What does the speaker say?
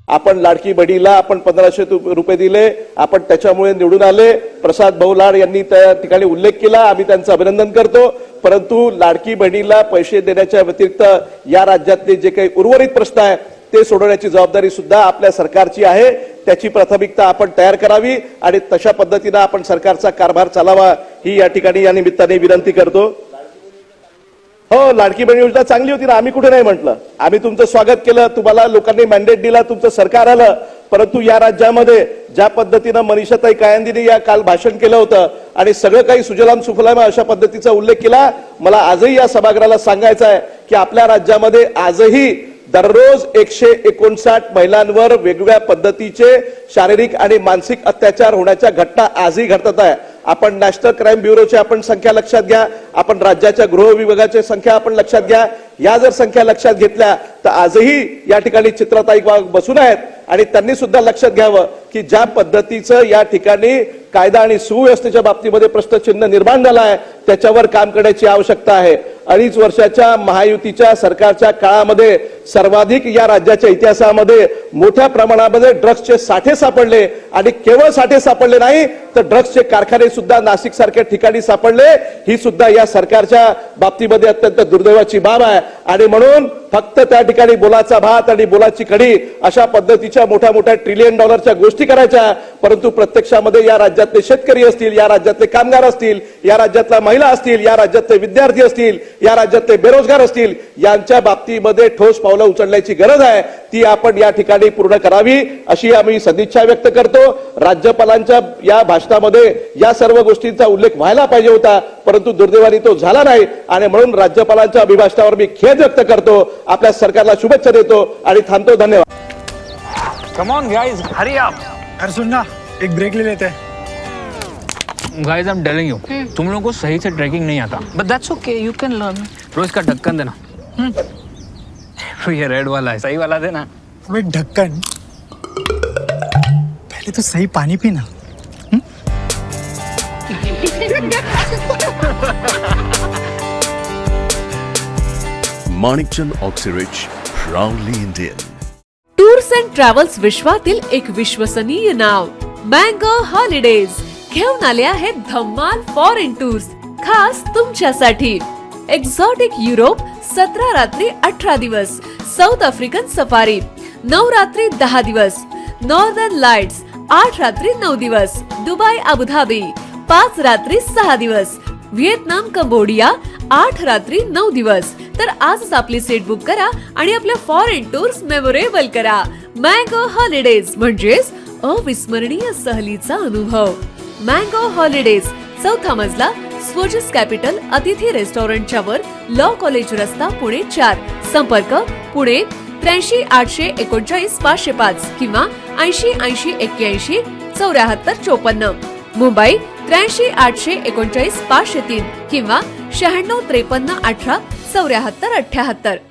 आपण लाडकी बहिणीला आपण 1500 रुपये दिले, आपण त्याच्यामुळे निवडून आले. प्रसाद भाऊ लाड यांनी त्या ठिकाणी उल्लेख केला, आम्ही त्यांचं अभिनंदन करतो. परंतु लाडकी बहिणीला पैसे देण्याच्या व्यतिरिक्त या राज्यातले जे काही उर्वरित प्रश्न आहे ते सोडवण्याची जबाबदारी सुद्धा आपल्या सरकारची आहे. त्याची प्राथमिकता आपण तयार करावी आणि तशा पद्धतीने आपण सरकारचा कारभार चालावा ही या ठिकाणी या निमित्ताने विनंती करतो. हो, लाडकी बहीण योजना चांगली होती ना, आम्ही कुठे नाही म्हटलं. आम्ही तुमचं स्वागत केलं, तुम्हाला लोकांनी मॅन्डेट दिला, तुमचं सरकार आलं. परंतु या राज्यामध्ये ज्या पद्धतीनं मनीषाताई कायंदेने या काल भाषण केलं होतं आणि सगळं काही सुजलाम सुफलाम अशा पद्धतीचा उल्लेख केला, मला आजही या सभागृहाला सांगायचं आहे की आपल्या राज्यामध्ये आजही दररोज 159 महिलांवर वेगवेगळ्या पद्धतीचे शारीरिक आणि मानसिक अत्याचार होण्याच्या घटना आजही घडतात आहे. आपण नॅशनल क्राईम ब्युरोची आपण संख्या लक्षात घ्या, आपण राज्याच्या गृह विभागाची संख्या आपण लक्षात घ्या. या जर संख्या लक्षात घेतल्या तर आजही या ठिकाणी चित्रताई वाघ बसून आहेत आणि त्यांनी सुद्धा लक्षात घ्यावं की ज्या पद्धतीचं या ठिकाणी कायदा आणि सुव्यवस्थेच्या बाबतीमध्ये प्रश्नचिन्ह निर्माण झाला आहे त्याच्यावर काम करण्याची आवश्यकता आहे. 2.5 वर्षाच्या महायुतीच्या सरकारच्या काळामध्ये सर्वाधिक या राज्याच्या इतिहासामध्ये मोठ्या प्रमाणामध्ये ड्रग्सचे साठे सापडले आणि केवळ साठे सापडले नाही तर ड्रग्सचे कारखाने सुद्धा नाशिक सारख्या ठिकाणी सापडले. ही सुद्धा या सरकारच्या बाबतीमध्ये अत्यंत दुर्दैवाची बाब आहे आणि म्हणून फक्त त्या ठिकाणी बोलाचा भात आणि बोलाची कढी अशा पद्धतीच्या मोठ्या मोठ्या ट्रिलियन डॉलरच्या गोष्टी करायच्या, परंतु प्रत्यक्षामध्ये या राज्यातले शेतकरी असतील, या राज्यातले कामगार असतील, या राज्यातल्या महिला असतील, या राज्यातले विद्यार्थी असतील, या राज्यातले बेरोजगार असतील, यांच्या बाबतीमध्ये ठोस पावलं उचलण्याची गरज आहे. ती आपण या ठिकाणी पूर्ण करावी अशी आम्ही सदिच्छा व्यक्त करतो. राज्यपालांच्या या भाषणामध्ये या सर्व गोष्टींचा उल्लेख व्हायला पाहिजे होता, परंतु दुर्दैवाने तो झाला नाही आणि म्हणून राज्यपालांच्या अभिभाषणावर मी खेद व्यक्त करतो. आपल्या सरकारला शुभेच्छा देतो आणि थांबतो. धन्यवाद. Come on guys, hurry up. अरे सुन ना, एक ब्रेक ले लेते हैं. Guys, I'm telling you, तुम लोगों को सही से ट्रैकिंग नहीं आता. But that's okay, you can learn. रोज का ढक्कन देना. तो ये रेड वाला है, सही वाला देना. अबे ढक्कन, पहले तो सही पानी पीना. Manikchand Oxyrich, proudly Indian. Tours and travels विश्वातील एक विश्वसनीय नाव मँगो हॉलिडेज घेऊन आले आहेत धम्माल फॉरेन टूर्स खास तुमच्यासाठी. एक्झॉटिक युरोप 17 रात्री 18 दिवस, साऊथ आफ्रिकन सफारी 9 रात्री 10 दिवस, नॉर्दर्न लाईट्स 8 रात्री 9 दिवस, दुबई अबुधाबी 5 रात्री 6 दिवस, व्हिएतनाम कंबोडिया 8 रात्री 9 दिवस. तर आजच आपली सीट बुक करा आणि आपल्या फॉरेन टूर्स मेमोरेबल करा. मँगो हॉलिडेज म्हणजेच अविस्मरणीय सहलीचा अनुभव. मँगो हॉलिडेज, 4था मजला, स्वोजस कॅपिटल अतिथी रेस्टॉरंटच्या वर, लॉ कॉलेज रस्ता, पुणे 4. संपर्क पुणे 83 839 505 किंवा 80 80 81 74 54. मुंबई 83 839 503 किंवा 96 53 18 74 78.